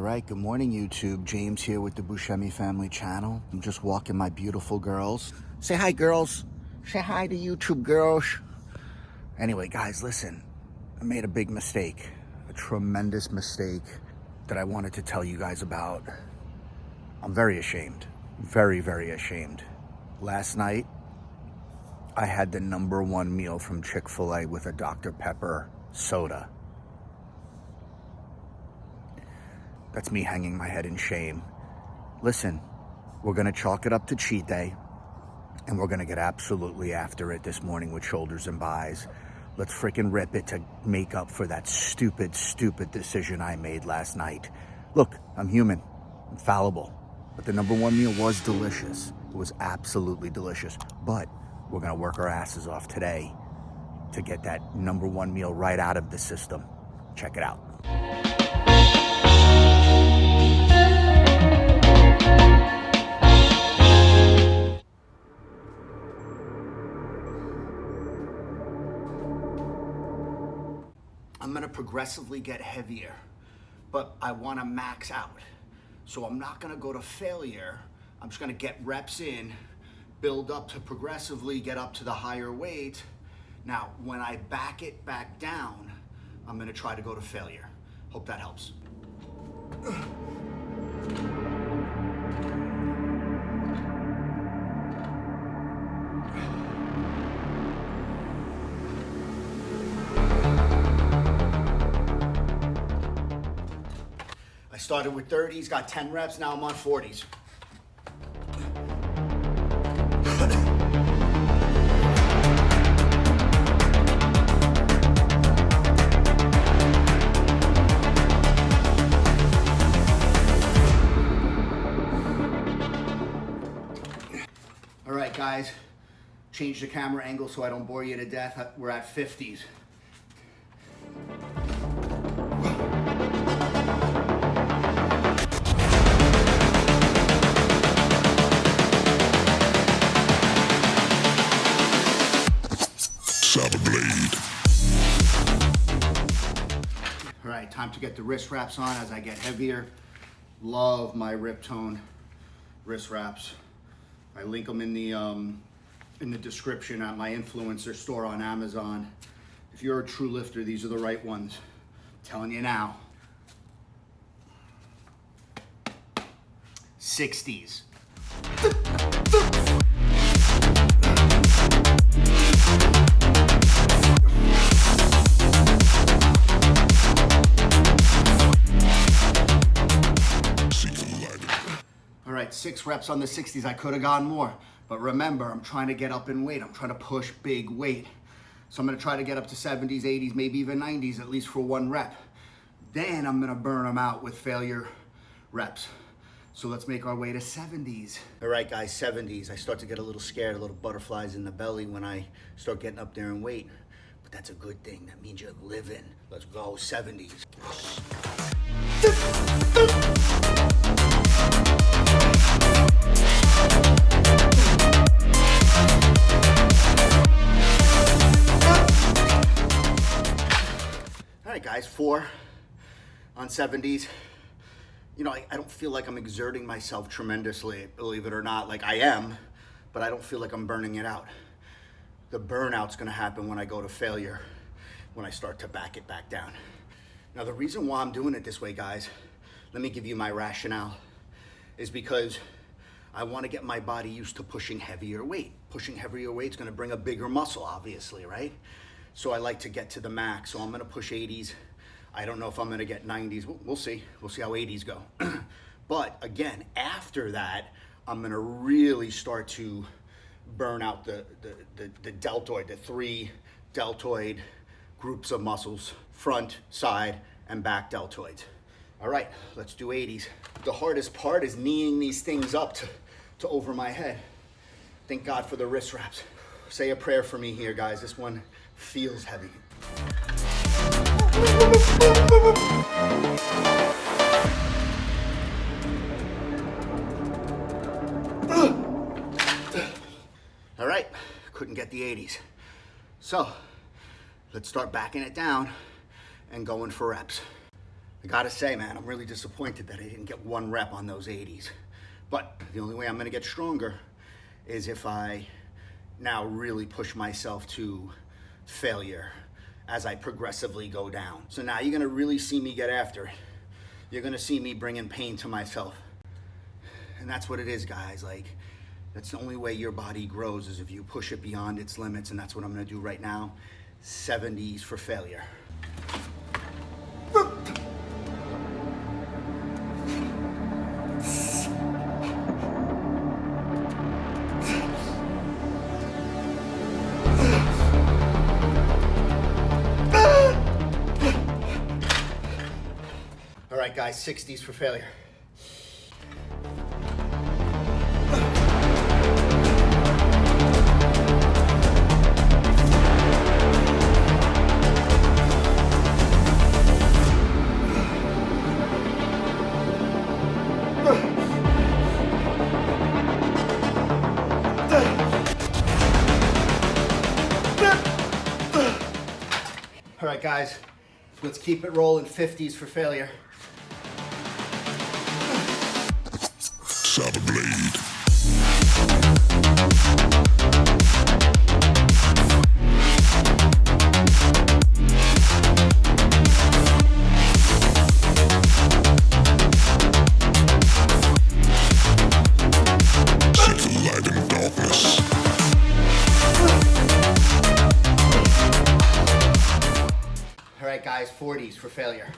right, good morning YouTube. James here with the Buscemi Family Channel. I'm just walking my beautiful girls. Say hi, girls. Say hi to YouTube, girls. Anyway, guys, listen. I made a big mistake, a tremendous mistake that I wanted to tell you guys about. I'm very ashamed, very, very ashamed. Last night, I had the #1 meal from Chick-fil-A with a Dr. Pepper soda. That's me hanging my head in shame. Listen, we're gonna chalk it up to cheat day, and we're gonna get absolutely after it this morning with shoulders and buys. Let's freaking rip it to make up for that stupid, stupid decision I made last night. Look, I'm human, I'm fallible, but the #1 meal was delicious. It was absolutely delicious, but we're gonna work our asses off today to get that #1 meal right out of the system. Check it out. I'm gonna progressively get heavier, but I wanna max out. So I'm not gonna go to failure. I'm just gonna get reps in, build up to progressively get up to the higher weight. Now, when I back it back down, I'm gonna try to go to failure. Hope that helps. I started with 30s, got 10 reps, now I'm on 40s. All right, guys, change the camera angle so I don't bore you to death. We're at 50s. All right, time to get the wrist wraps on as I get heavier. Love my Rip Tone wrist wraps. I link them in the description at my influencer store on Amazon. If you're a true lifter, these are the right ones. I'm telling you now. 60s. All right, 6 reps on the 60s. I could have gone more, but remember, I'm trying to get up in weight. I'm trying to push big weight. So I'm gonna try to get up to 70s, 80s, maybe even 90s, at least for 1 rep. Then I'm gonna burn them out with failure reps. So let's make our way to 70s. All right, guys, 70s. I start to get a little scared, a little butterflies in the belly when I start getting up there in weight. But that's a good thing. That means you're living. Let's go, 70s. All right, guys, 4 on 70s. You know, I don't feel like I'm exerting myself tremendously, believe it or not. Like I am, but I don't feel like I'm burning it out. The burnout's gonna happen when I go to failure, when I start to back it back down. Now, the reason why I'm doing it this way, guys, let me give you my rationale, is because I wanna get my body used to pushing heavier weight. Pushing heavier weight is gonna bring a bigger muscle, obviously, right? So I like to get to the max, so I'm gonna push 80s. I don't know if I'm gonna get 90s. We'll see. We'll see how 80s go. But again, after that, I'm gonna really start to burn out the deltoid, the 3 deltoid groups of muscles, front, side, and back deltoids. All right, let's do 80s. The hardest part is kneeing these things up to over my head. Thank God for the wrist wraps. Say a prayer for me here, guys. This one feels heavy. All right, couldn't get the 80s. So let's start backing it down and going for reps. I gotta say, man, I'm really disappointed that I didn't get 1 rep on those 80s. But the only way I'm gonna get stronger is if I now really push myself to failure as I progressively go down. So now you're gonna really see me get after it. You're gonna see me bringing pain to myself. And that's what it is, guys. Like, that's the only way your body grows, is if you push it beyond its limits, and that's what I'm gonna do right now. 70s for failure. All right, guys, 60s for failure. All right, guys, let's keep it rolling. 50s for failure. Saber blade. Set the light in darkness. All right, guys, 40s for failure.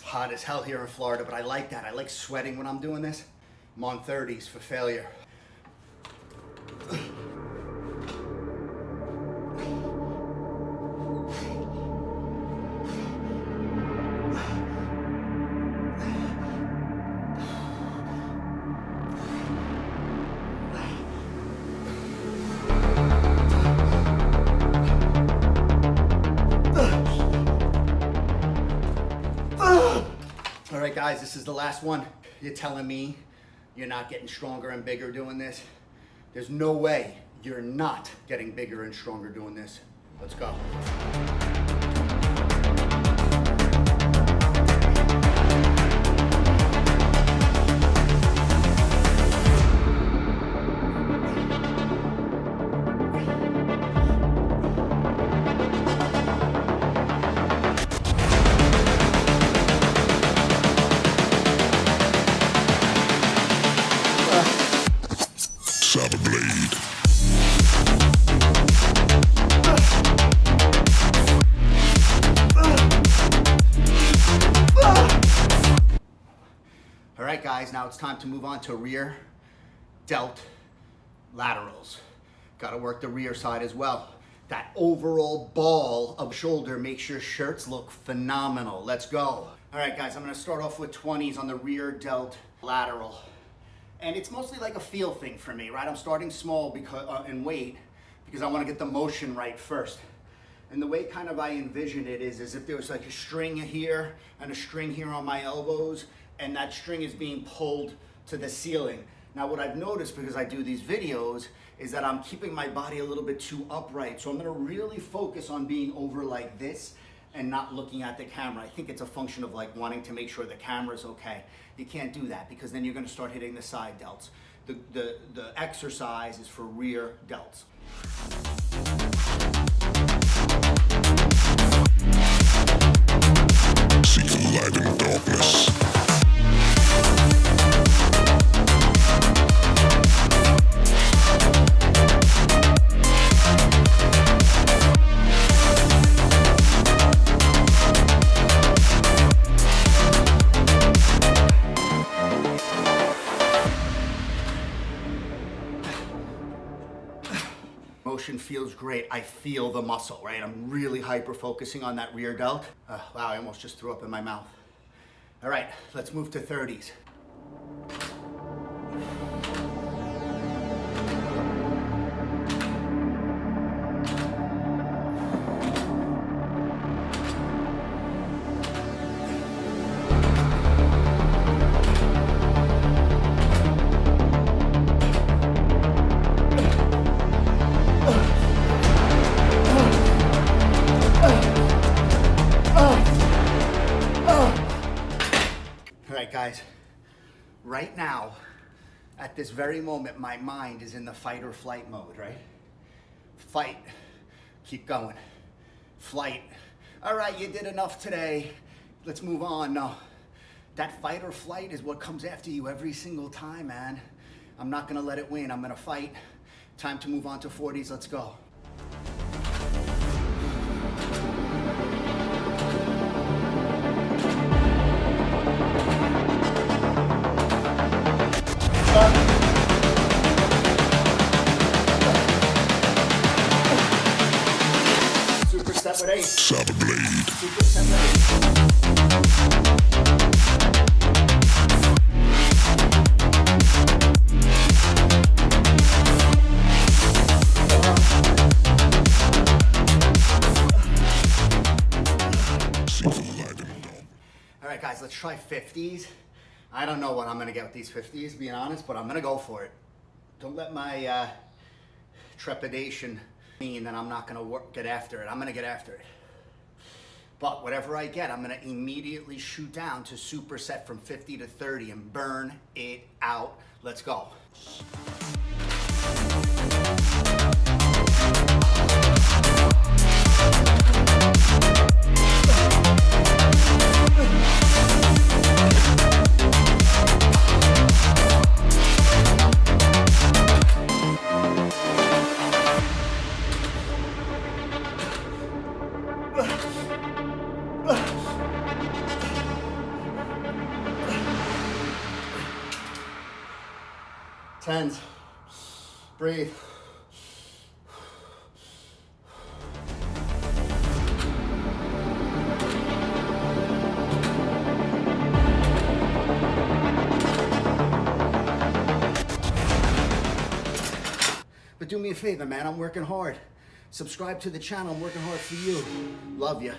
Hot as hell here in Florida, but I like that. I like sweating when I'm doing this. I'm on 30s for failure. All right, guys, this is the last one. You're telling me you're not getting stronger and bigger doing this? There's no way you're not getting bigger and stronger doing this. Let's go. Saber blade. All right, guys, now it's time to move on to rear delt laterals. Got to work the rear side as well. That overall ball of shoulder makes your shirts look phenomenal. Let's go. All right, guys, I'm going to start off with 20s on the rear delt lateral. And it's mostly like a feel thing for me, right? I'm starting small because in weight because I want to get the motion right first. And the way kind of I envision it is as if there was like a string here and a string here on my elbows, and that string is being pulled to the ceiling. Now what I've noticed, because I do these videos, is that I'm keeping my body a little bit too upright. So I'm gonna really focus on being over like this and not looking at the camera. I think it's a function of like wanting to make sure the camera's okay. You can't do that because then you're gonna start hitting the side delts. The exercise is for rear delts. See the light in darkness. Motion feels great. I feel the muscle, right? I'm really hyper focusing on that rear delt. Wow, I almost just threw up in my mouth. All right, let's move to 30s. at this very moment, my mind is in the fight or flight mode, right? Fight, keep going. Flight, all right, you did enough today, let's move on. No, that fight or flight is what comes after you every single time, man. I'm not gonna let it win, I'm gonna fight. Time to move on to 40s, let's go. Superset with 8. Saber blade. Superset with 8. All right, guys, let's try 50s. I don't know what I'm gonna get with these 50s, being honest, but I'm gonna go for it. Don't let my trepidation mean that I'm not gonna get after it. I'm gonna get after it. But whatever I get, I'm gonna immediately shoot down to superset from 50 to 30 and burn it out. Let's go. Tens. Breathe. But do me a favor, man. I'm working hard. Subscribe to the channel. I'm working hard for you. Love you.